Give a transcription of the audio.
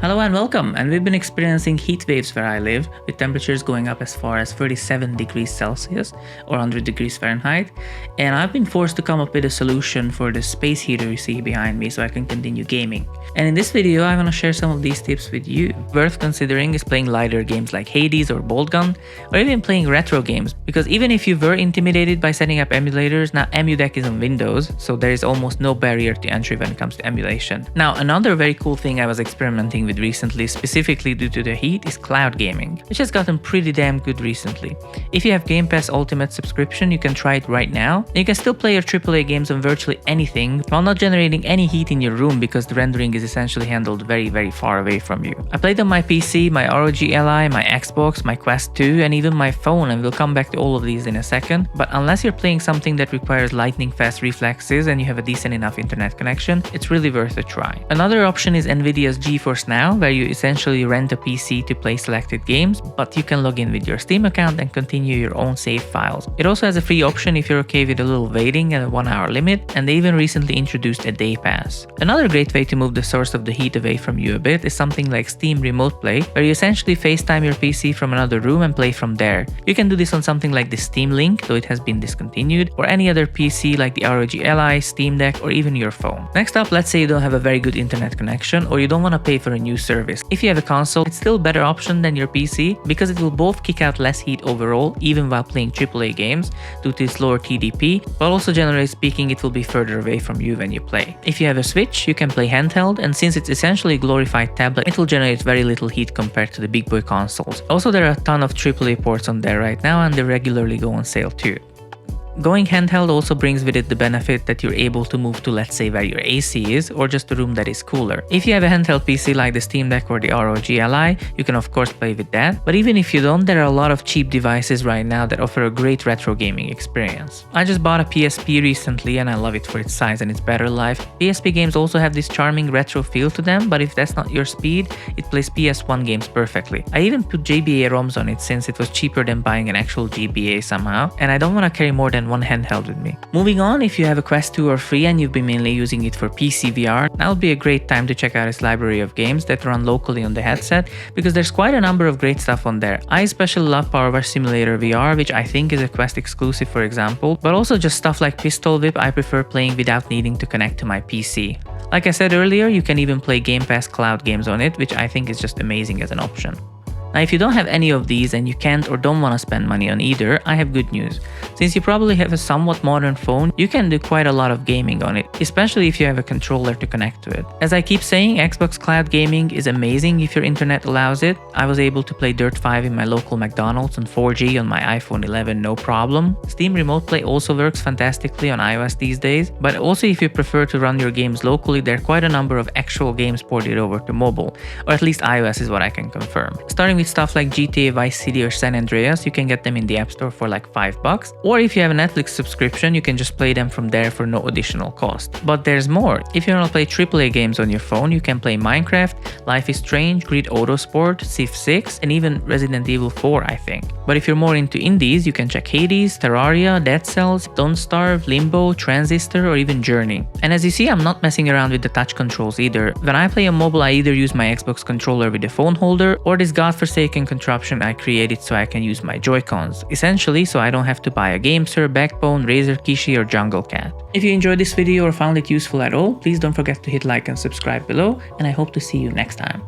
Hello and welcome, and we've been experiencing heat waves where I live, with temperatures going up as far as 37 degrees Celsius or 100 degrees Fahrenheit, and I've been forced to come up with a solution for the space heater you see behind me so I can continue gaming. And in this video I want to share some of these tips with you. Worth considering is playing lighter games like Hades or Bolt Gun, or even playing retro games, because even if you were intimidated by setting up emulators, now EmuDeck is on Windows, so there is almost no barrier to entry when it comes to emulation. Now another very cool thing I was experimenting with recently, specifically due to the heat, is cloud gaming, which has gotten pretty damn good recently. If you have Game Pass Ultimate subscription, you can try it right now. You can still play your AAA games on virtually anything while not generating any heat in your room, because the rendering is essentially handled very far away from you. I played on my PC, my ROG Ally, my Xbox, my Quest 2, and even my phone, and we'll come back to all of these in a second. But unless you're playing something that requires lightning fast reflexes and you have a decent enough internet connection, it's really worth a try. Another option is Nvidia's GeForce Now, where you essentially rent a PC to play selected games, but you can log in with your Steam account and continue your own save files. It also has a free option if you're okay with a little waiting and a 1-hour limit, and they even recently introduced a day pass. Another great way to move the source of the heat away from you a bit is something like Steam Remote Play, where you essentially FaceTime your PC from another room and play from there. You can do this on something like the Steam Link, though it has been discontinued, or any other PC like the ROG Ally, Steam Deck, or even your phone. Next up, let's say you don't have a very good internet connection, or you don't want to pay for a new service. If you have a console, it's still a better option than your PC, because it will both kick out less heat overall, even while playing AAA games due to its lower TDP, but also generally speaking it will be further away from you when you play. If you have a Switch, you can play handheld, and since it's essentially a glorified tablet, it will generate very little heat compared to the big boy consoles. Also, there are a ton of AAA ports on there right now, and they regularly go on sale too. Going handheld also brings with it the benefit that you're able to move to, let's say, where your AC is, or just a room that is cooler. If you have a handheld PC like the Steam Deck or the ROG Ally, you can of course play with that, but even if you don't, there are a lot of cheap devices right now that offer a great retro gaming experience. I just bought a PSP recently and I love it for its size and its battery life. PSP games also have this charming retro feel to them, but if that's not your speed, it plays PS1 games perfectly. I even put JBA ROMs on it since it was cheaper than buying an actual GBA somehow, and I don't want to carry more than one handheld with me. Moving on, if you have a Quest 2 or 3 and you've been mainly using it for PC VR, now would be a great time to check out its library of games that run locally on the headset, because there's quite a number of great stuff on there. I especially love Power Wash Simulator VR, which I think is a Quest exclusive for example, but also just stuff like Pistol Whip I prefer playing without needing to connect to my PC. Like I said earlier, you can even play Game Pass cloud games on it, which I think is just amazing as an option. Now if you don't have any of these and you can't or don't want to spend money on either, I have good news. Since you probably have a somewhat modern phone, you can do quite a lot of gaming on it, especially if you have a controller to connect to it. As I keep saying, Xbox Cloud Gaming is amazing if your internet allows it. I was able to play Dirt 5 in my local McDonald's on 4G on my iPhone 11 no problem. Steam Remote Play also works fantastically on iOS these days, but also if you prefer to run your games locally, there are quite a number of actual games ported over to mobile, or at least iOS is what I can confirm. Starting with stuff like GTA Vice City or San Andreas, you can get them in the App Store for like $5, or if you have a Netflix subscription, you can just play them from there for no additional cost. But there's more. If you want to play AAA games on your phone, you can play Minecraft, Life is Strange, Grid Autosport, Civ 6, and even Resident Evil 4, I think. But if you're more into indies, you can check Hades, Terraria, Dead Cells, Don't Starve, Limbo, Transistor, or even Journey. And as you see, I'm not messing around with the touch controls either. When I play on mobile, I either use my Xbox controller with the phone holder, or this godforsaken contraption I created so I can use my Joy-Cons, essentially so I don't have to buy a GameSir, Backbone, Razer Kishi, or Jungle Cat. If you enjoyed this video or found it useful at all, please don't forget to hit like and subscribe below, and I hope to see you next time.